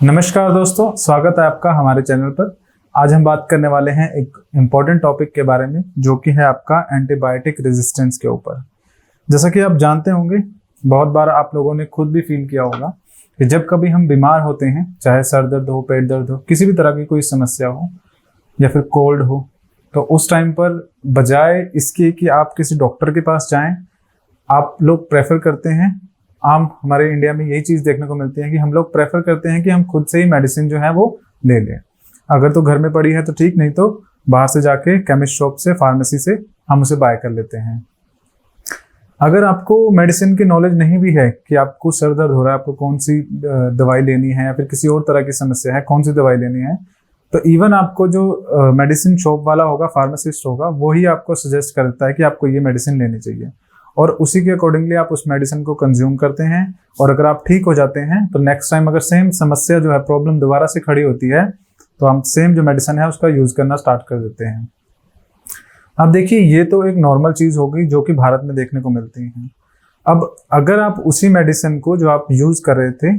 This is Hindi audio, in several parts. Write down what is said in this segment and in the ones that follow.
नमस्कार दोस्तों, स्वागत है आपका हमारे चैनल पर। आज हम बात करने वाले हैं एक इम्पॉर्टेंट टॉपिक के बारे में, जो कि है आपका एंटीबायोटिक रेजिस्टेंस के ऊपर। जैसा कि आप जानते होंगे, बहुत बार आप लोगों ने खुद भी फील किया होगा कि जब कभी हम बीमार होते हैं, चाहे सर दर्द हो, पेट दर्द हो, किसी भी तरह की कोई समस्या हो या फिर कोल्ड हो, तो उस टाइम पर बजाय इसके कि आप किसी डॉक्टर के पास जाएं, आप लोग प्रेफर करते हैं, आम हमारे इंडिया में यही चीज़ देखने को मिलती है कि हम लोग प्रेफर करते हैं कि हम खुद से ही मेडिसिन जो है वो ले लें। अगर तो घर में पड़ी है तो ठीक, नहीं तो बाहर से जाके केमिस्ट शॉप से, फार्मेसी से हम उसे बाय कर लेते हैं। अगर आपको मेडिसिन की नॉलेज नहीं भी है कि आपको सर दर्द हो रहा है, आपको कौन सी दवाई लेनी है, या फिर किसी और तरह की समस्या है, कौन सी दवाई लेनी है, तो इवन आपको जो मेडिसिन शॉप वाला होगा, फार्मासिस्ट होगा, वही आपको सजेस्ट करता है कि आपको ये मेडिसिन लेनी चाहिए, और उसी के अकॉर्डिंगली आप उस मेडिसिन को कंज्यूम करते हैं। और अगर आप ठीक हो जाते हैं तो नेक्स्ट टाइम अगर सेम समस्या जो है, प्रॉब्लम दोबारा से खड़ी होती है, तो हम सेम जो मेडिसिन है उसका यूज करना स्टार्ट कर देते हैं। अब देखिए, ये तो एक नॉर्मल चीज हो गई जो कि भारत में देखने को मिलती है। अब अगर आप उसी मेडिसिन को जो आप यूज कर रहे थे,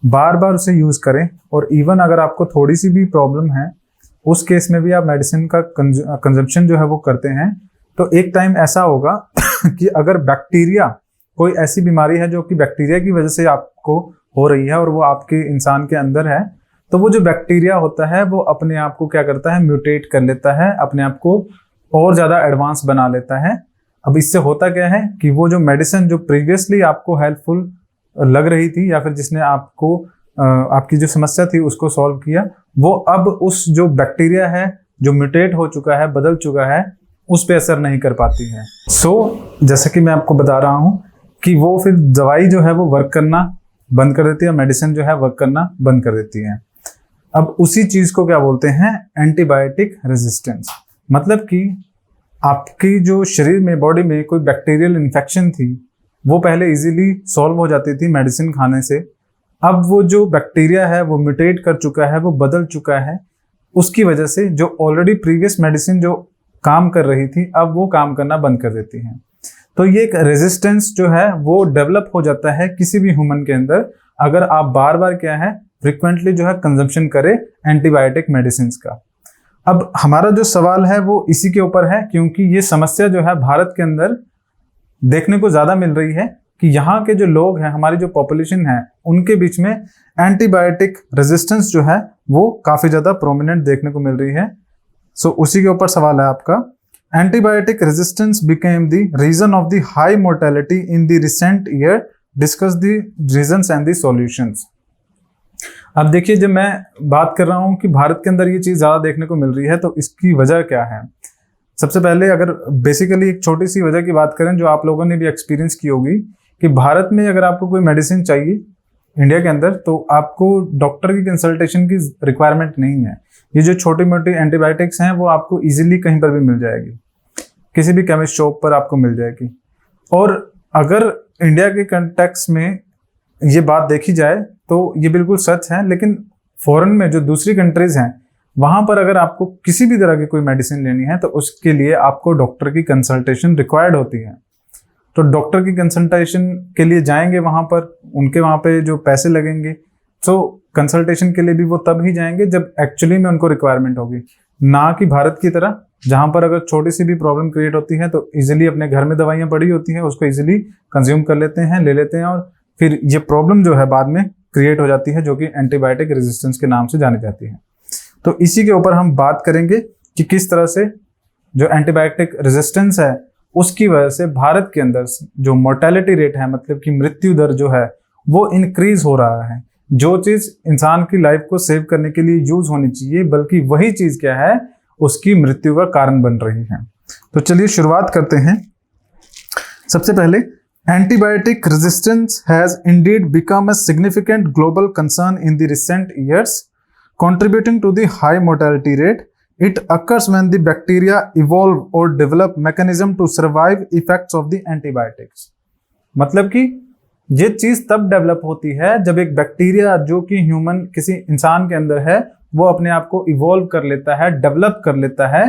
बार बार उसे यूज करें, और इवन अगर आपको थोड़ी सी भी प्रॉब्लम है, उस केस में भी आप मेडिसिन का कंजम्पशन जो है वो करते हैं, तो एक टाइम ऐसा होगा कि अगर बैक्टीरिया, कोई ऐसी बीमारी है जो कि बैक्टीरिया की वजह से आपको हो रही है और वो आपके इंसान के अंदर है, तो वो जो बैक्टीरिया होता है वो अपने आप को क्या करता है, म्यूटेट कर लेता है, अपने आप को और ज्यादा एडवांस बना लेता है। अब इससे होता क्या है कि वो जो मेडिसिन जो प्रीवियसली आपको हेल्पफुल लग रही थी, या फिर जिसने आपको आपकी जो समस्या थी उसको सॉल्व किया, वो अब उस जो बैक्टीरिया है जो म्यूटेट हो चुका है, बदल चुका है, उस पे असर नहीं कर पाती है। जैसे कि मैं आपको बता रहा हूं कि वो फिर दवाई जो है वो वर्क करना बंद कर देती है, मेडिसिन जो है वर्क करना बंद कर देती है। अब उसी चीज को क्या बोलते हैं, एंटीबायोटिक रेजिस्टेंस। मतलब कि आपकी जो शरीर में, बॉडी में कोई बैक्टीरियल इन्फेक्शन थी, वो पहले इजीली सॉल्व हो जाती थी मेडिसिन खाने से। अब वो जो बैक्टीरिया है वो म्यूटेट कर चुका है, वो बदल चुका है, उसकी वजह से जो ऑलरेडी प्रीवियस मेडिसिन जो काम कर रही थी, अब वो काम करना बंद कर देती है। तो ये एक रेजिस्टेंस जो है वो डेवलप हो जाता है किसी भी ह्यूमन के अंदर, अगर आप बार बार क्या है, फ्रिक्वेंटली जो है कंजम्पशन करें एंटीबायोटिक मेडिसिन का। अब हमारा जो सवाल है वो इसी के ऊपर है, क्योंकि ये समस्या जो है भारत के अंदर देखने को ज्यादा मिल रही है कि यहाँ के जो लोग हैं, हमारी जो पॉपुलेशन है, उनके बीच में एंटीबायोटिक रेजिस्टेंस जो है वो काफी ज्यादा प्रोमिनेंट देखने को मिल रही है। उसी के ऊपर सवाल है आपका। Antibiotic resistance became the reason of the high mortality in the recent year, discuss the reasons and the solutions. अब देखिए, जब मैं बात कर रहा हूं कि भारत के अंदर ये चीज ज्यादा देखने को मिल रही है, तो इसकी वजह क्या है। सबसे पहले अगर बेसिकली एक छोटी सी वजह की बात करें जो आप लोगों ने भी एक्सपीरियंस की होगी, कि भारत में अगर आपको कोई मेडिसिन चाहिए इंडिया के अंदर, तो आपको डॉक्टर की कंसल्टेशन की रिक्वायरमेंट नहीं है। ये जो छोटी मोटी एंटीबायोटिक्स हैं वो आपको इजीली कहीं पर भी मिल जाएगी, किसी भी केमिस्ट शॉप पर आपको मिल जाएगी। और अगर इंडिया के कंटेक्स्ट में ये बात देखी जाए तो ये बिल्कुल सच है, लेकिन फॉरेन में जो दूसरी कंट्रीज हैं, वहां पर अगर आपको किसी भी तरह की कोई मेडिसिन लेनी है तो उसके लिए आपको डॉक्टर की कंसल्टेशन रिक्वायर्ड होती है। तो डॉक्टर की कंसल्टेशन के लिए जाएंगे वहां पर, उनके वहां पे जो पैसे लगेंगे, तो कंसल्टेशन के लिए भी वो तब ही जाएंगे जब एक्चुअली में उनको रिक्वायरमेंट होगी, ना कि भारत की तरह जहां पर अगर छोटी सी भी प्रॉब्लम क्रिएट होती है तो इजीली अपने घर में दवाइयां पड़ी होती हैं, उसको इजीली कंज्यूम कर लेते हैं, ले लेते हैं, और फिर ये प्रॉब्लम जो है बाद में क्रिएट हो जाती है, जो कि एंटीबायोटिक रेजिस्टेंस के नाम से जानी जाती है। तो इसी के ऊपर हम बात करेंगे कि किस तरह से जो एंटीबायोटिक रेजिस्टेंस है उसकी वजह से भारत के अंदर जो मोर्टेलिटी रेट है, मतलब कि मृत्यु दर जो है वो इंक्रीज हो रहा है। जो चीज इंसान की लाइफ को सेव करने के लिए यूज होनी चाहिए, बल्कि वही चीज क्या है, उसकी मृत्यु का कारण बन रही है। तो चलिए शुरुआत करते हैं। सबसे पहले, antibiotic resistance has Indeed become a significant global concern in the recent years, contributing to the high mortality rate. It occurs when the bacteria evolve or develop mechanism to survive effects of the antibiotics. मतलब कि ये चीज तब डेवलप होती है जब एक बैक्टीरिया जो कि ह्यूमन, किसी इंसान के अंदर है, वो अपने आप को इवॉल्व कर लेता है, डेवलप कर लेता है,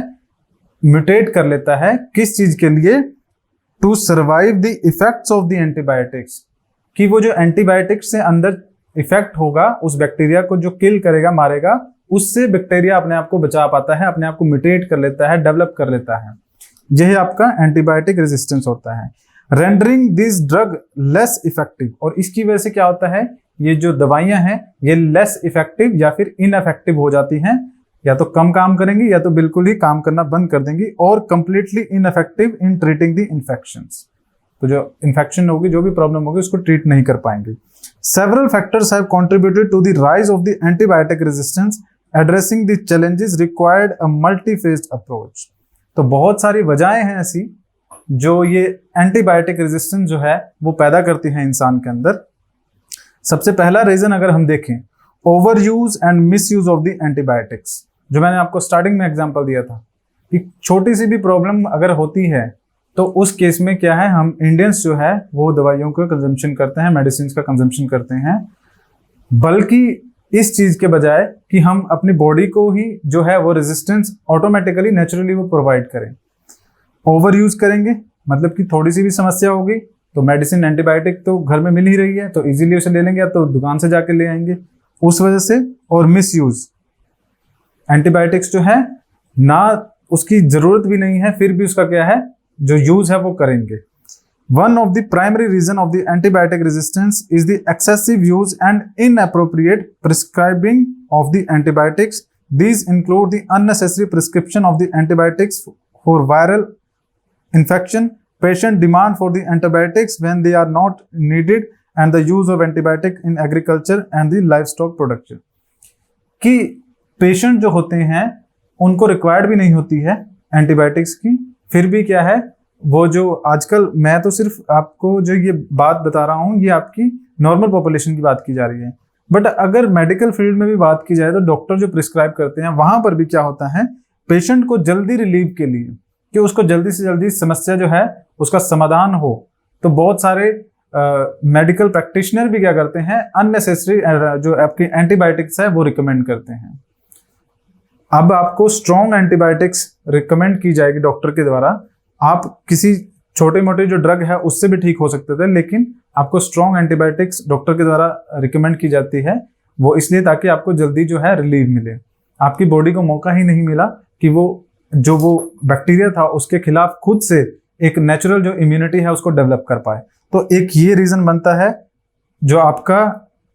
म्यूटेट कर लेता है। किस चीज के लिए? To survive the effects of the antibiotics, कि वो जो एंटीबायोटिक्स से अंदर इफेक्ट होगा उस बैक्टीरिया को जो किल करेगा, मारेगा, उससे बैक्टीरिया अपने आप को बचा पाता है, अपने आप को म्यूटेट कर लेता है, डेवलप कर लेता है। यह आपका एंटीबायोटिक रेजिस्टेंस होता है। Rendering this drug less effective, और इसकी वजह से क्या होता है, ये जो दवाइयां हैं ये लेस इफेक्टिव या फिर इनइफेक्टिव हो जाती हैं, या तो कम काम करेंगी या तो बिल्कुल ही काम करना बंद कर देंगी, और completely ineffective in treating the infections. तो जो इन्फेक्शन होगी, जो भी प्रॉब्लम होगी, उसको ट्रीट नहीं कर पाएंगे। Several factors have contributed to the rise of the antibiotic resistance, addressing the challenges required a multi phased approach. तो बहुत सारी वजहें हैं ऐसी जो ये एंटीबायोटिक रेजिस्टेंस जो है वो पैदा करती है इंसान के अंदर। सबसे पहला रीजन अगर हम देखें, over use and miss use of the antibiotics, जो मैंने आपको स्टार्टिंग में एग्जांपल दिया था कि छोटी सी भी प्रॉब्लम अगर होती है तो उस केस में क्या है, हम इंडियंस जो है वो दवाइयों का कंजम्पशन करते हैं, मेडिसिन का कंजम्पशन करते हैं, बल्कि इस चीज के बजाय कि हम अपनी बॉडी को ही जो है वो रेजिस्टेंस ऑटोमेटिकली नेचुरली वो प्रोवाइड करें। ओवर यूज करेंगे मतलब कि थोड़ी सी भी समस्या होगी तो मेडिसिन, एंटीबायोटिक तो घर में मिल ही रही है तो इजीली उसे ले लेंगे, या तो दुकान से जाके ले आएंगे उस वजह से। और मिस यूज, एंटीबायोटिक्स जो है ना उसकी जरूरत भी नहीं है फिर भी उसका क्या है जो यूज है वो करेंगे। One of the primary reason of the antibiotic resistance is the excessive use and inappropriate prescribing of the antibiotics. These include the unnecessary prescription of the antibiotics for viral infection, patient demand for the antibiotics when they are not needed, and the use of antibiotic in agriculture and the livestock production। कि पेशेंट जो होते हैं उनको रिक्वायर्ड भी नहीं होती है एंटीबायोटिक्स की, फिर भी क्या है वो जो आजकल, मैं तो सिर्फ आपको जो ये बात बता रहा हूँ ये आपकी नॉर्मल पॉपुलेशन की बात की जा रही है, बट अगर मेडिकल फील्ड में भी बात की जाए तो डॉक्टर जो प्रिस्क्राइब करते हैं वहां पर भी क्या होता है, पेशेंट को जल्दी रिलीव के लिए कि उसको जल्दी से जल्दी समस्या जो है उसका समाधान हो, तो बहुत सारे मेडिकल प्रैक्टिशनर भी क्या करते हैं, अननेसेसरी जो आपकी एंटीबायोटिक्स है वो रिकमेंड करते हैं। अब आपको स्ट्रॉन्ग एंटीबायोटिक्स रिकमेंड की जाएगी डॉक्टर के द्वारा, आप किसी छोटे मोटे जो ड्रग है उससे भी ठीक हो सकते थे, लेकिन आपको स्ट्रॉन्ग एंटीबायोटिक्स डॉक्टर के द्वारा रिकमेंड की जाती है, वो इसलिए ताकि आपको जल्दी जो है रिलीफ मिले। आपकी बॉडी को मौका ही नहीं मिला कि वो बैक्टीरिया था उसके खिलाफ खुद से एक नेचुरल जो इम्यूनिटी है उसको डेवलप कर पाए। तो एक ये रीजन बनता है जो आपका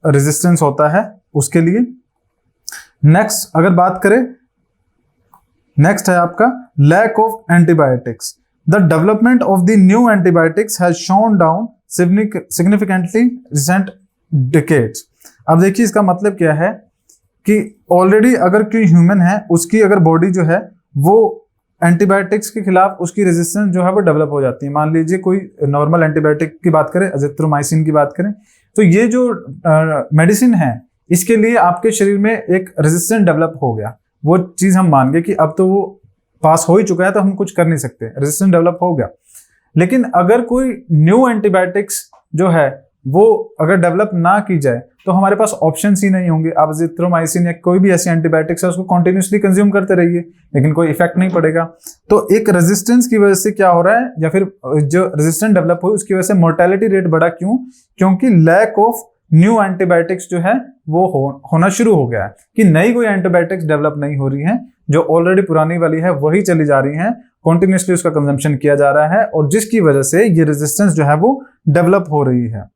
रेजिस्टेंस होता है उसके लिए। नेक्स्ट अगर बात करें, नेक्स्ट है आपका lack of antibiotics. The development of the new antibiotics has shown down significantly recent decades। अब देखिए इसका मतलब क्या है कि ऑलरेडी अगर कोई ह्यूमन है उसकी अगर बॉडी जो है वो एंटीबायोटिक्स के खिलाफ उसकी रेजिस्टेंस जो है वो डेवलप हो जाती है। मान लीजिए कोई नॉर्मल एंटीबायोटिक की बात करें, अजिथ्रोमाइसिन की बात करें, तो ये जो मेडिसिन है इसके लिए आपके शरीर में एक रेजिस्टेंस डेवलप हो गया, वो चीज हम मान गए कि अब तो वो पास हो ही चुका है तो हम कुछ कर नहीं सकते, रेजिस्टेंस डेवलप हो गया। लेकिन अगर कोई न्यू एंटीबायोटिक्स जो है वो अगर डेवलप ना की जाए तो हमारे पास ऑप्शंस ही नहीं होंगे। आप अजिथ्रोमाइसिन या कोई भी ऐसी एंटीबायोटिक्स है उसको कंटिन्यूसली कंज्यूम करते रहिए लेकिन कोई इफेक्ट नहीं पड़ेगा। तो एक रेजिस्टेंस की वजह से क्या हो रहा है, या फिर जो रेजिस्टेंस डेवलप हुई उसकी वजह से मोर्टेलिटी रेट बढ़ा। क्यों? क्योंकि लैक ऑफ न्यू एंटीबायोटिक्स जो है वो होना शुरू हो गया है कि नई कोई एंटीबायोटिक्स डेवलप नहीं हो रही है, जो ऑलरेडी पुरानी वाली है वही चली जा रही है, कॉन्टिन्यूसली उसका कंजम्पशन किया जा रहा है और जिसकी वजह से ये रेजिस्टेंस जो है वो डेवलप हो रही है।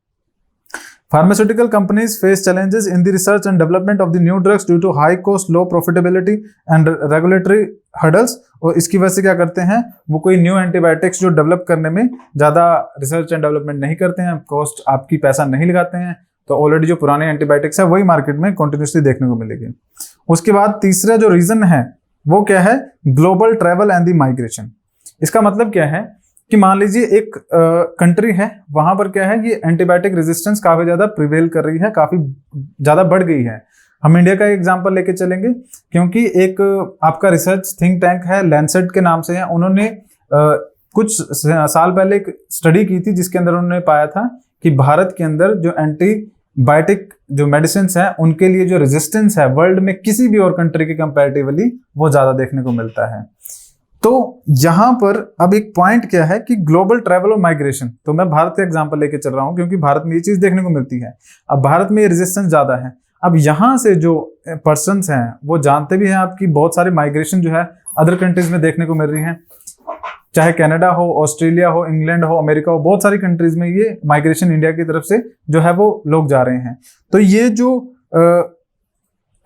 Pharmaceutical companies face challenges in the research and development of the new drugs due to high cost, low profitability and regulatory hurdles। और इसकी वजह से क्या करते हैं, वो कोई न्यू एंटीबायोटिक्स जो डेवलप करने में ज़्यादा रिसर्च एंड डेवलपमेंट नहीं करते हैं, कॉस्ट आपकी पैसा नहीं लगाते हैं, तो ऑलरेडी जो पुराने एंटीबायोटिक्स है वही मार्केट में कंटिन्यूसली देखने को मिलेगी। उसके बाद तीसरा जो रीजन है वो क्या है, global travel and the migration. इसका मतलब क्या है कि मान लीजिए एक कंट्री है, वहां पर क्या है, ये एंटीबायोटिक रेजिस्टेंस काफी ज्यादा प्रिवेल कर रही है, काफी ज्यादा बढ़ गई है। हम इंडिया का एग्जांपल लेके चलेंगे क्योंकि एक आपका रिसर्च थिंक टैंक है लैंसेट के नाम से है, उन्होंने कुछ साल पहले एक स्टडी की थी जिसके अंदर उन्होंने पाया था कि भारत के अंदर जो एंटीबायोटिक जो मेडिसिन है उनके लिए जो रेजिस्टेंस है वर्ल्ड में किसी भी और कंट्री के कंपैरेटिवली वो ज्यादा देखने को मिलता है। तो यहां पर अब एक पॉइंट क्या है कि ग्लोबल ट्रैवल और माइग्रेशन, तो मैं भारत का एग्जांपल लेके चल रहा हूं क्योंकि भारत में ये चीज देखने को मिलती है। अब भारत में रेजिस्टेंस ज्यादा है। अब यहां से जो पर्सन्स हैं वो जानते भी हैं आपकी बहुत सारी माइग्रेशन जो है अदर कंट्रीज में देखने को मिल रही है, चाहे कनाडा हो, ऑस्ट्रेलिया हो, इंग्लैंड हो, अमेरिका हो, बहुत सारी कंट्रीज में ये माइग्रेशन इंडिया की तरफ से जो है वो लोग जा रहे हैं। तो ये जो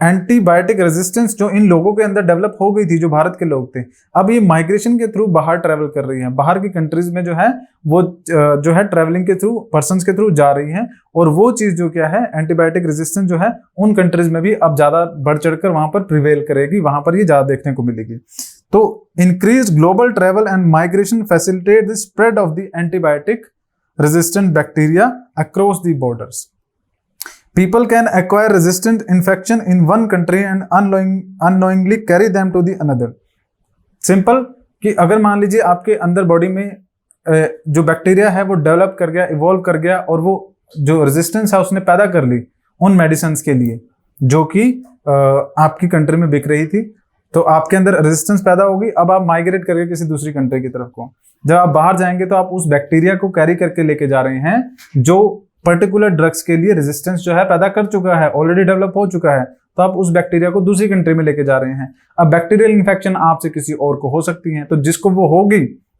एंटीबायोटिक रेजिस्टेंस जो इन लोगों के अंदर डेवलप हो गई थी, जो भारत के लोग थे, अब ये माइग्रेशन के थ्रू बाहर ट्रेवल कर रही हैं, बाहर की कंट्रीज में जो है वो जो है ट्रेवलिंग के थ्रू, पर्सन्स के थ्रू जा रही हैं। और वो चीज जो क्या है, एंटीबायोटिक रेजिस्टेंस जो है उन कंट्रीज में भी अब ज्यादा बढ़ चढ़कर वहां पर प्रिवेल करेगी, वहां पर ये ज्यादा देखने को मिलेगी। तो increase global travel and migration facilitate the spread of the antibiotic resistant bacteria across the borders. People can acquire resistant infection in one country and unknowingly carry them to the another. Simple कि अगर मान लीजिए आपके अंदर बॉडी में जो बैक्टीरिया है वो डेवलप कर गया, इवॉल्व कर गया और वो जो रेजिस्टेंस है उसने पैदा कर ली उन मेडिसिन के लिए जो कि आपकी कंट्री में बिक रही थी, तो आपके अंदर रेजिस्टेंस पैदा होगी। अब आप माइग्रेट करके किसी दूसरी कंट्री की तरफ को जब आप बाहर जाएंगे तो आप उस बैक्टीरिया को कैरी करके लेके जा रहे हैं जो पर्टिकुलर ड्रग्स के लिए रेजिस्टेंस जो है पैदा कर चुका है, ऑलरेडी डेवलप हो चुका है, तो आप उस बैक्टीरिया को दूसरी कंट्री में लेके जा रहे हैं। अब बैक्टीरियल इन्फेक्शन आपसे किसी और को हो सकती है, तो जिसको वो होगी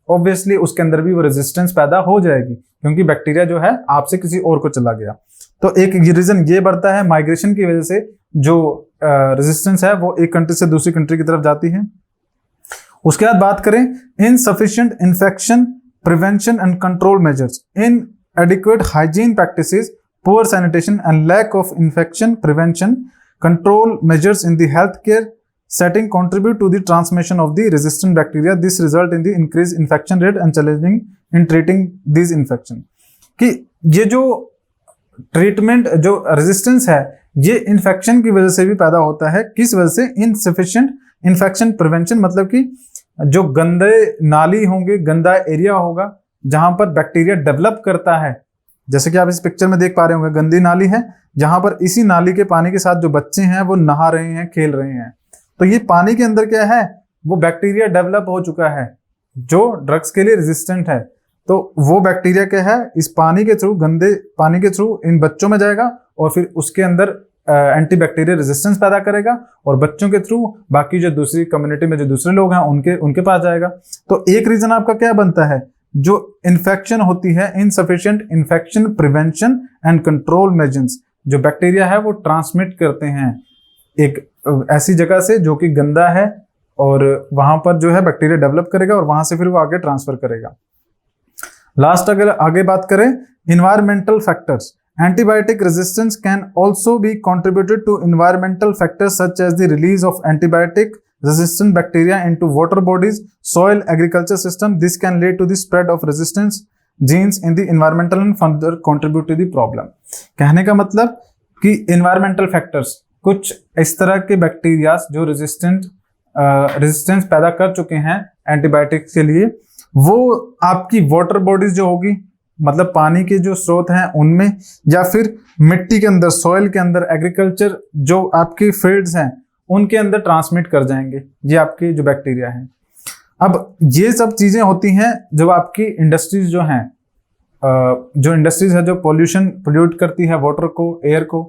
ऑब्वियसली उसके अंदर भी वो रेजिस्टेंस पैदा हो जाएगी क्योंकि बैक्टीरिया जो है आपसे किसी और को चला गया। तो एक रीजन ये बढ़ता है माइग्रेशन की वजह से, जो रेजिस्टेंस है वो एक कंट्री से दूसरी कंट्री की तरफ जाती है। उसके बाद बात करें insufficient infection prevention and control measures, in adequate hygiene practices, poor sanitation and lack of infection prevention control measures in the healthcare setting contribute to the transmission of the resistant bacteria. This result in the increased infection rate and challenging in treating these infection. कि ये जो ट्रीटमेंट जो रेजिस्टेंस है ये इन्फेक्शन की वजह से भी पैदा होता है। किस वजह से? इनसफिशिएंट इन्फेक्शन प्रिवेंशन, मतलब कि जो गंदे नाली होंगे, गंदा एरिया होगा जहां पर बैक्टीरिया डेवलप करता है, जैसे कि आप इस पिक्चर में देख पा रहे होंगे, गंदी नाली है जहां पर इसी नाली के पानी के साथ जो बच्चे हैं वो नहा रहे हैं, खेल रहे हैं। तो ये पानी के अंदर क्या है, वो बैक्टीरिया डेवलप हो चुका है जो ड्रग्स के लिए रेजिस्टेंट है। तो वो बैक्टीरिया क्या है, इस पानी के थ्रू, गंदे पानी के थ्रू इन बच्चों में जाएगा और फिर उसके अंदर एंटीबैक्टीरियल रेजिस्टेंस पैदा करेगा और बच्चों के थ्रू बाकी जो दूसरी कम्युनिटी में जो दूसरे लोग हैं उनके पास जाएगा। तो एक रीजन आपका क्या बनता है, जो इन्फेक्शन होती है, insufficient infection prevention and control measures, जो बैक्टीरिया है वो ट्रांसमिट करते हैं एक ऐसी जगह से जो कि गंदा है और वहां पर जो है बैक्टीरिया डेवलप करेगा और वहां से फिर वो आगे ट्रांसफर करेगा। लास्ट अगर आगे बात करें environmental factors, antibiotic resistance can also be contributed to environmental factors such as the release of antibiotic resistant bacteria into water bodies, soil, agriculture system. This can lead to the spread of resistance genes in the environmental and further contribute to the problem. कहने का मतलब कि environmental factors कुछ इस तरह के बैक्टीरिया जो रेजिस्टेंस पैदा कर चुके हैं एंटीबायोटिक्स के लिए, वो आपकी वाटर बॉडीज जो होगी, मतलब पानी के जो स्रोत हैं उनमें, या फिर मिट्टी के अंदर, सॉइल के अंदर, एग्रीकल्चर जो आपकी फील्ड्स हैं उनके अंदर ट्रांसमिट कर जाएंगे ये आपके जो बैक्टीरिया हैं। अब ये सब चीजें होती हैं जब आपकी इंडस्ट्रीज जो हैं, जो इंडस्ट्रीज है जो पोल्यूट करती है वाटर को, एयर को,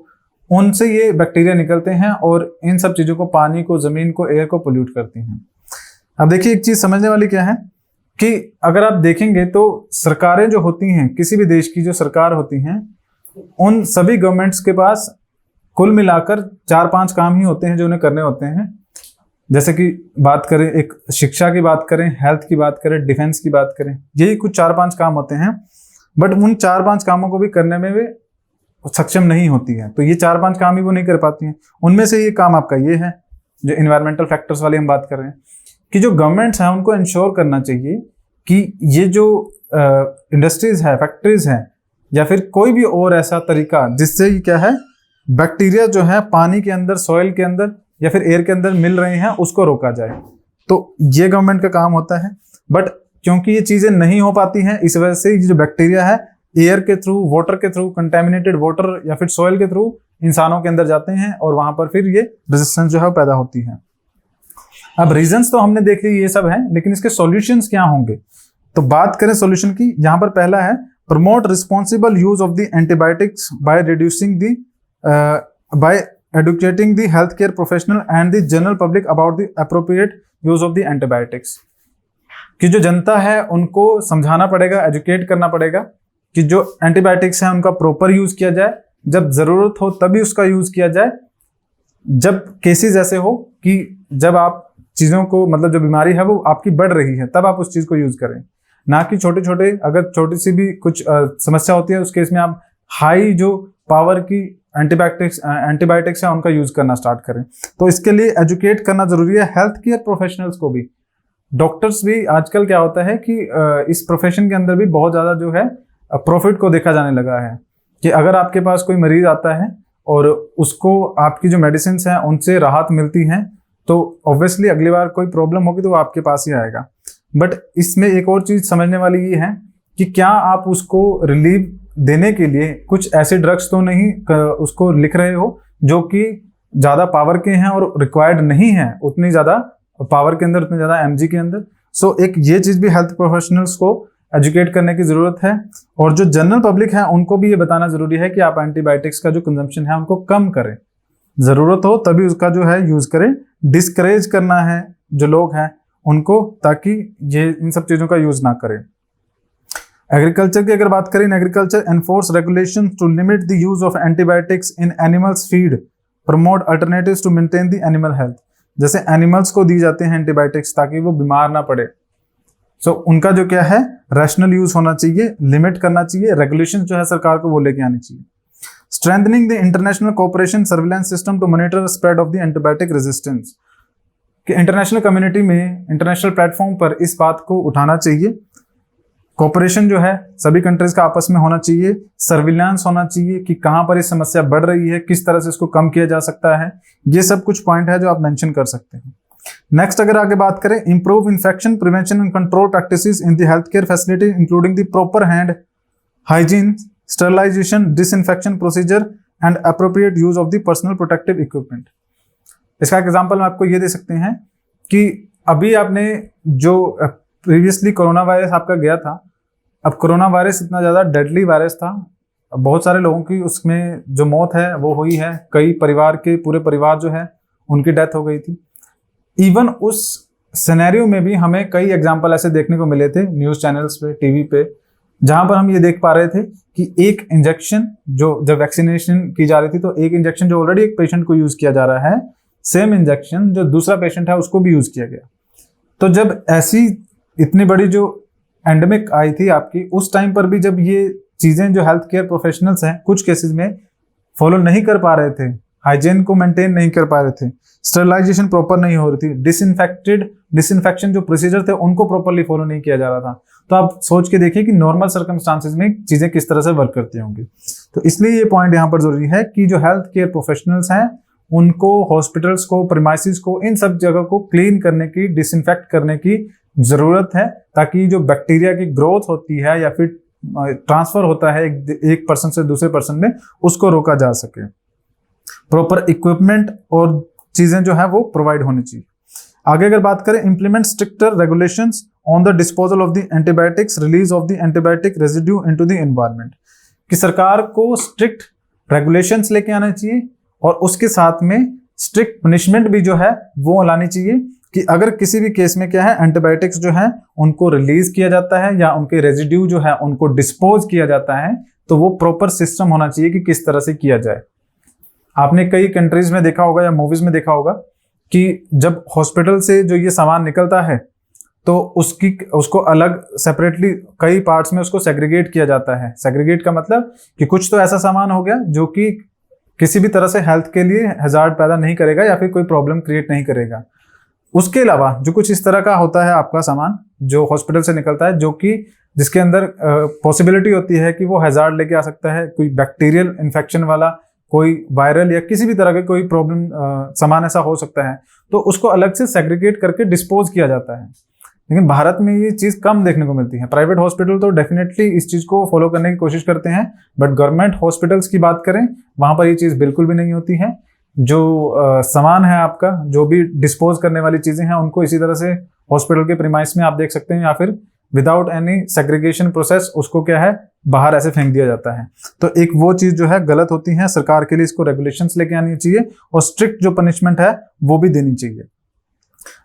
उनसे ये बैक्टीरिया निकलते हैं और इन सब चीजों को, पानी को, जमीन को, एयर को पोल्यूट करती हैं। अब देखिए एक चीज समझने वाली क्या है कि अगर आप देखेंगे तो सरकारें जो होती हैं, किसी भी देश की जो सरकार होती हैं, उन सभी गवर्नमेंट्स के पास कुल मिलाकर 4-5 काम ही होते हैं जो उन्हें करने होते हैं। जैसे कि बात करें, एक शिक्षा की बात करें, हेल्थ की बात करें, डिफेंस की बात करें, यही कुछ 4-5 काम होते हैं। बट उन 4-5 कामों को भी करने में वे सक्षम नहीं होती है, तो ये 4-5 काम ही वो नहीं कर पाती हैं। उनमें से ये काम आपका ये है जो इन्वायरमेंटल फैक्टर्स वाली हम बात कर रहे हैं, कि जो गवर्नमेंट्स हैं उनको इंश्योर करना चाहिए कि ये जो इंडस्ट्रीज है, फैक्ट्रीज हैं, या फिर कोई भी और ऐसा तरीका जिससे क्या है बैक्टीरिया जो है पानी के अंदर, सॉइल के अंदर या फिर एयर के अंदर मिल रहे हैं, उसको रोका जाए। तो ये गवर्नमेंट का काम होता है। बट क्योंकि ये चीजें नहीं हो पाती हैं, इस वजह से ये जो बैक्टीरिया है एयर के थ्रू, वाटर के थ्रू, कंटेमिनेटेड वाटर या फिर सॉइल के थ्रू इंसानों के अंदर जाते हैं और वहां पर फिर ये रेजिस्टेंस जो है पैदा होती है। अब रीजंस तो हमने देख ली, ये सब है, लेकिन इसके सॉल्यूशंस क्या होंगे? तो बात करें सॉल्यूशन की, यहां पर पहला है promote responsible use of the antibiotics by reducing the by educating the health care professional and the general public about the appropriate use of the antibiotics. कि जो जनता है उनको समझाना पड़ेगा, एजुकेट करना पड़ेगा कि जो एंटीबायोटिक्स है उनका प्रॉपर यूज किया जाए, जब जरूरत हो तभी उसका यूज किया जाए, जब केसेस ऐसे हो कि जब आप चीजों को, मतलब जो बीमारी है वो आपकी बढ़ रही है, तब आप उस चीज को यूज करें, ना कि छोटे छोटे, अगर छोटी सी भी कुछ समस्या होती है उस केस में आप हाई जो पावर की एंटीबायोटिक्स है उनका यूज करना स्टार्ट करें। तो इसके लिए एजुकेट करना जरूरी है हेल्थ केयर प्रोफेशनल्स को भी। डॉक्टर्स भी आजकल क्या होता है कि इस प्रोफेशन के अंदर भी बहुत ज्यादा जो है प्रॉफिट को देखा जाने लगा है कि अगर आपके पास कोई मरीज आता है और उसको आपकी जो मेडिसिन हैं उनसे राहत मिलती है, तो ऑब्वियसली अगली बार कोई प्रॉब्लम होगी तो वो आपके पास ही आएगा। बट इसमें एक और चीज समझने वाली ये है कि क्या आप उसको रिलीफ देने के लिए कुछ ऐसे ड्रग्स तो नहीं उसको लिख रहे हो जो कि ज्यादा पावर के हैं और रिक्वायर्ड नहीं है उतनी ज्यादा पावर के अंदर, उतने ज्यादा एमजी के अंदर। सो एक ये चीज भी हेल्थ प्रोफेशनल्स को एजुकेट करने की जरूरत है, और जो जनरल पब्लिक है उनको भी ये बताना जरूरी है कि आप एंटीबायोटिक्स का जो कंजम्पशन है उनको कम करें, जरूरत हो तभी उसका जो है यूज करें। डिस्करेज करना है जो लोग हैं उनको, ताकि ये इन सब चीजों का यूज ना करें। एग्रीकल्चर की अगर बात करें, agriculture enforce regulation to limit the use of antibiotics in animals feed, promote alternatives to maintain the animal health. जैसे एनिमल्स को दी जाते हैं एंटीबायोटिक्स ताकि वो बीमार ना पड़े, सो उनका जो क्या है रैशनल यूज होना चाहिए, लिमिट करना चाहिए, रेगुलेशन जो है सरकार को वो लेके आनी चाहिए। Strengthening the international cooperation surveillance system to monitor spread of the antibiotic resistance. कि इंटरनेशनल कम्युनिटी में, इंटरनेशनल प्लेटफॉर्म पर इस बात को उठाना चाहिए। कोऑपरेशन जो है सभी कंट्रीज का आपस में होना चाहिए, सर्विलांस होना चाहिए कि कहां पर ये समस्या बढ़ रही है, किस तरह से इसको कम किया जा सकता है। ये सब कुछ पॉइंट है जो आप मेंशन कर सकते हैं। नेक्स्ट अगर आगे बात करें, improve infection prevention and control practices in the health care facility including the proper hand hygiene, sterilisation, disinfection procedure and appropriate use of the personal protective equipment. इसका एग्जांपल हम आपको ये दे सकते हैं कि अभी आपने जो प्रीवियसली कोरोना वायरस आपका गया था, अब कोरोना वायरस इतना ज़्यादा डेडली वायरस था, बहुत सारे लोगों की उसमें जो मौत है वो हुई है, कई परिवार के पूरे परिवार जो है उनकी डेथ हो गई थी। इवन उस सिनेरियो में भी हमें कई एग्जाम्पल ऐसे देखने को मिले थे न्यूज़ चैनल्स पे, टीवी पे, जहां पर हम ये देख पा रहे थे कि एक इंजेक्शन जो जब वैक्सीनेशन की जा रही थी तो एक इंजेक्शन जो ऑलरेडी एक पेशेंट को यूज किया जा रहा है, सेम इंजेक्शन जो दूसरा पेशेंट है उसको भी यूज किया गया। तो जब ऐसी इतनी बड़ी जो एंडेमिक आई थी आपकी, उस टाइम पर भी जब ये चीजें जो हेल्थ केयर प्रोफेशनल्स हैं कुछ केसेस में फॉलो नहीं कर पा रहे थे, हाइजीन को मेंटेन नहीं कर पा रहे थे, स्टरलाइजेशन प्रॉपर नहीं हो रही थी, डिसइंफेक्शन जो प्रोसीजर थे उनको प्रॉपरली फॉलो नहीं किया जा रहा था, तो आप सोच के देखिए कि नॉर्मल सर्कमस्टांसेस में चीजें किस तरह से वर्क करती होंगी। तो इसलिए ये पॉइंट यहाँ पर जरूरी है कि जो हेल्थ केयर प्रोफेशनल्स हैं उनको, हॉस्पिटल्स को, प्रीमाइसेस को, इन सब जगह को क्लीन करने की, डिसइंफेक्ट करने की जरूरत है, ताकि जो बैक्टीरिया की ग्रोथ होती है या फिर ट्रांसफर होता है एक पर्सन से दूसरे पर्सन में, उसको रोका जा सके। प्रॉपर इक्विपमेंट और चीजें जो है वो प्रोवाइड होनी चाहिए। आगे अगर बात करें, implement stricter regulations on the disposal of the antibiotics, release of the antibiotic residue into the environment. कि सरकार को स्ट्रिक्ट रेगुलेशंस लेके आना चाहिए और उसके साथ में स्ट्रिक्ट पनिशमेंट भी जो है वो लानी चाहिए कि अगर किसी भी केस में क्या है एंटीबायोटिक्स जो है उनको रिलीज किया जाता है या उनके रेजिड्यू जो है उनको डिस्पोज किया जाता है, तो वो प्रॉपर सिस्टम होना चाहिए कि किस तरह से किया जाए। आपने कई कंट्रीज में देखा होगा या मूवीज में देखा होगा कि जब हॉस्पिटल से जो ये सामान निकलता है तो उसको अलग सेपरेटली कई पार्ट्स में उसको सेग्रीगेट किया जाता है। सेग्रीगेट का मतलब कि कुछ तो ऐसा सामान हो गया जो कि किसी भी तरह से हेल्थ के लिए हैजार्ड पैदा नहीं करेगा या फिर कोई प्रॉब्लम क्रिएट नहीं करेगा। उसके अलावा जो कुछ इस तरह का होता है आपका सामान जो हॉस्पिटल से निकलता है, जो कि जिसके अंदर पॉसिबिलिटी होती है कि वो हैजार्ड लेके आ सकता है, कोई बैक्टीरियल इन्फेक्शन वाला, कोई वायरल या किसी भी तरह का कोई प्रॉब्लम सामान ऐसा हो सकता है, तो उसको अलग से सेग्रीगेट करके डिस्पोज किया जाता है। लेकिन भारत में ये चीज कम देखने को मिलती है। प्राइवेट हॉस्पिटल तो डेफिनेटली इस चीज को फॉलो करने की कोशिश करते हैं, बट गवर्नमेंट हॉस्पिटल्स की बात करें वहां पर ये चीज बिल्कुल भी नहीं होती है। जो सामान है आपका, जो भी डिस्पोज करने वाली चीजें हैं, उनको इसी तरह से हॉस्पिटल के प्रीमाइस में आप देख सकते हैं, या फिर विदाउट एनी सेग्रीगेशन प्रोसेस उसको क्या है बाहर ऐसे फेंक दिया जाता है। तो एक वो चीज जो है गलत होती है, सरकार के लिए इसको रेगुलेशंस लेके आनी चाहिए और स्ट्रिक्ट जो पनिशमेंट है वो भी देनी चाहिए।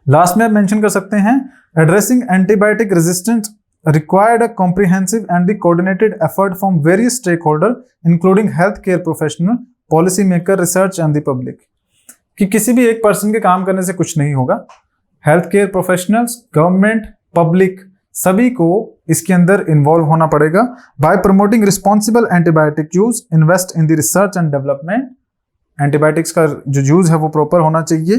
लास्ट में आप मेंशन कर सकते हैं, addressing antibiotic resistance required a comprehensive and the coordinated effort from various stakeholders including healthcare professional, policy maker, research and the public। कि किसी भी एक पर्सन के काम करने से कुछ नहीं होगा, health care professionals, government, public सभी को इसके अंदर इन्वॉल्व होना पड़ेगा। Bye promoting responsible antibiotic use, invest in the research and development. Antibiotics का जो यूज है वो प्रॉपर होना चाहिए,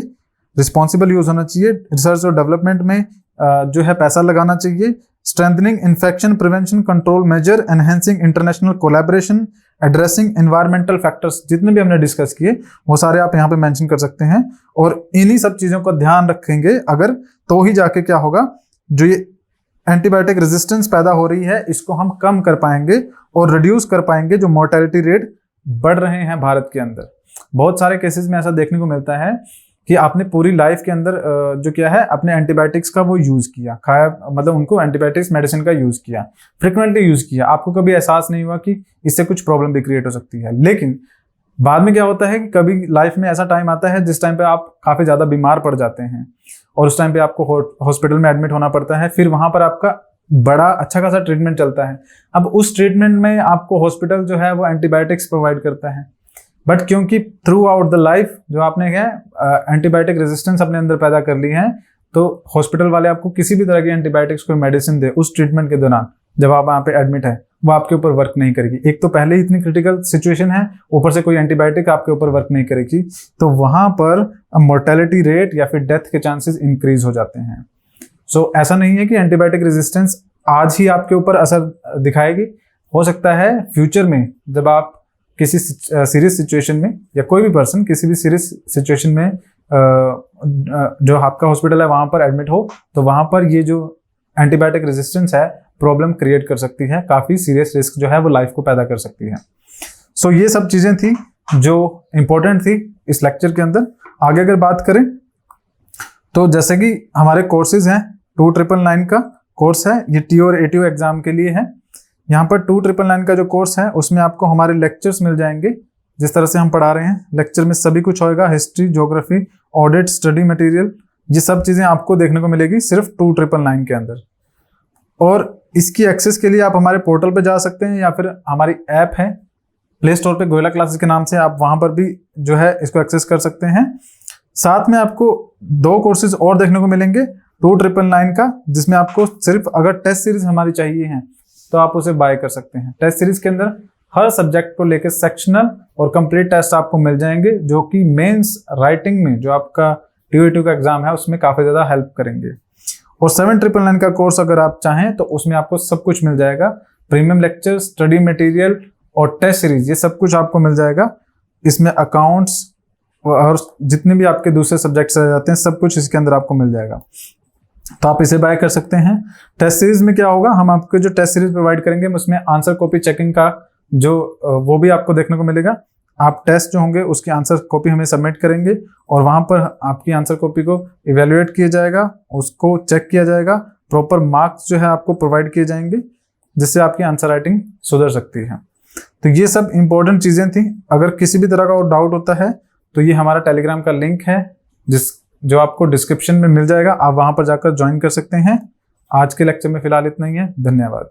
रिस्पॉन्सिबल यूज होना चाहिए, रिसर्च और डेवलपमेंट में जो है पैसा लगाना चाहिए। Strengthening infection prevention control measure, enhancing international collaboration, addressing environmental factors, जितने भी हमने डिस्कस किए वो सारे आप यहाँ पे मेंशन कर सकते हैं। और इन्हीं सब चीजों का ध्यान रखेंगे अगर, तो ही जाके क्या होगा, जो ये एंटीबायोटिक रेजिस्टेंस पैदा हो रही है इसको हम कम कर पाएंगे और रिड्यूस कर पाएंगे जो मोर्टेलिटी रेट बढ़ रहे हैं भारत के अंदर। बहुत सारे केसेस में ऐसा देखने को मिलता है कि आपने पूरी लाइफ के अंदर जो क्या है अपने एंटीबायोटिक्स का वो यूज किया, खाया, मतलब उनको एंटीबायोटिक्स मेडिसिन का यूज किया, फ्रिक्वेंटली यूज किया, आपको कभी एहसास नहीं हुआ कि इससे कुछ प्रॉब्लम भी क्रिएट हो सकती है। लेकिन बाद में क्या होता है कि कभी लाइफ में ऐसा टाइम आता है जिस टाइम पे आप काफी ज्यादा बीमार पड़ जाते हैं और उस टाइम पे आपको हॉस्पिटल में एडमिट होना पड़ता है, फिर वहां पर आपका बड़ा अच्छा खासा ट्रीटमेंट चलता है। अब उस ट्रीटमेंट में आपको हॉस्पिटल जो है वो एंटीबायोटिक्स प्रोवाइड करता है, बट क्योंकि थ्रू आउट द लाइफ जो आपने क्या एंटीबायोटिक रेजिस्टेंस अपने अंदर पैदा कर ली है, तो हॉस्पिटल वाले आपको किसी भी तरह की एंटीबायोटिक्स कोई मेडिसिन दे उस ट्रीटमेंट के दौरान जब आप वहाँ पे एडमिट है, वो आपके ऊपर वर्क नहीं करेगी। एक तो पहले ही इतनी क्रिटिकल सिचुएशन है, ऊपर से कोई एंटीबायोटिक आपके ऊपर वर्क नहीं करेगी, तो वहां पर मोर्टेलिटी रेट या फिर डेथ के चांसेस इंक्रीज हो जाते हैं। सो ऐसा नहीं है कि एंटीबायोटिक रेजिस्टेंस आज ही आपके ऊपर असर दिखाएगी, हो सकता है फ्यूचर में जब आप किसी सीरियस सिचुएशन में, या कोई भी पर्सन किसी भी सीरियस सिचुएशन में जो आपका हॉस्पिटल है वहां पर एडमिट हो, तो वहां पर ये जो एंटीबायोटिक रेजिस्टेंस है प्रॉब्लम क्रिएट कर सकती है, काफी सीरियस रिस्क जो है वो लाइफ को पैदा कर सकती है। सो ये सब चीजें थी जो इंपॉर्टेंट थी इस लेक्चर के अंदर। आगे अगर बात करें तो जैसे कि हमारे कोर्सेज हैं, 2999 का कोर्स है, ये टी और एटीओ एग्जाम के लिए है। यहाँ पर 2999 का जो कोर्स है उसमें आपको हमारे लेक्चर्स मिल जाएंगे, जिस तरह से हम पढ़ा रहे हैं लेक्चर में सभी कुछ होएगा, history, geography, audit, study material, ये सब चीजें आपको देखने को मिलेगी सिर्फ 2999 के अंदर। और इसकी एक्सेस के लिए आप हमारे पोर्टल पे जा सकते हैं या फिर हमारी ऐप है प्ले स्टोर पे गोयला क्लासेस के नाम से, आप वहां पर भी जो है इसको एक्सेस कर सकते हैं। साथ में आपको 2 कोर्सेज और देखने को मिलेंगे 2999 का, जिसमें आपको सिर्फ अगर टेस्ट सीरीज हमारी चाहिए है तो आप उसे बाय कर सकते हैं। टेस्ट सीरीज के अंदर हर सब्जेक्ट को लेकर सेक्शनल और कंप्लीट टेस्ट आपको मिल जाएंगे, जो कि मेंस राइटिंग में जो आपका टीओ का एग्जाम है उसमें काफी ज्यादा हेल्प करेंगे। और 7999 का कोर्स अगर आप चाहें तो उसमें आपको सब कुछ मिल जाएगा, प्रीमियम लेक्चर, स्टडी मटेरियल और टेस्ट सीरीज, ये सब कुछ आपको मिल जाएगा। इसमें अकाउंट्स और जितने भी आपके दूसरे सब्जेक्ट्स आ जाते हैं सब कुछ इसके अंदर आपको मिल जाएगा, तो आप इसे बाय कर सकते हैं। टेस्ट सीरीज में क्या होगा, हम आपको जो टेस्ट सीरीज प्रोवाइड करेंगे उसमें आंसर कॉपी चेकिंग का जो वो भी आपको देखने को मिलेगा। आप टेस्ट जो होंगे उसकी आंसर कॉपी हमें सबमिट करेंगे और वहां पर आपकी आंसर कॉपी को इवेल्युएट किया जाएगा, उसको चेक किया जाएगा, प्रॉपर मार्क्स जो है आपको प्रोवाइड किए जाएंगे, जिससे आपकी आंसर राइटिंग सुधर सकती है। तो ये सब इंपॉर्टेंट चीजें थी। अगर किसी भी तरह का और डाउट होता है तो ये हमारा टेलीग्राम का लिंक है जो आपको डिस्क्रिप्शन में मिल जाएगा, आप वहां पर जाकर ज्वाइन कर सकते हैं। आज के लेक्चर में फिलहाल इतना ही है, धन्यवाद।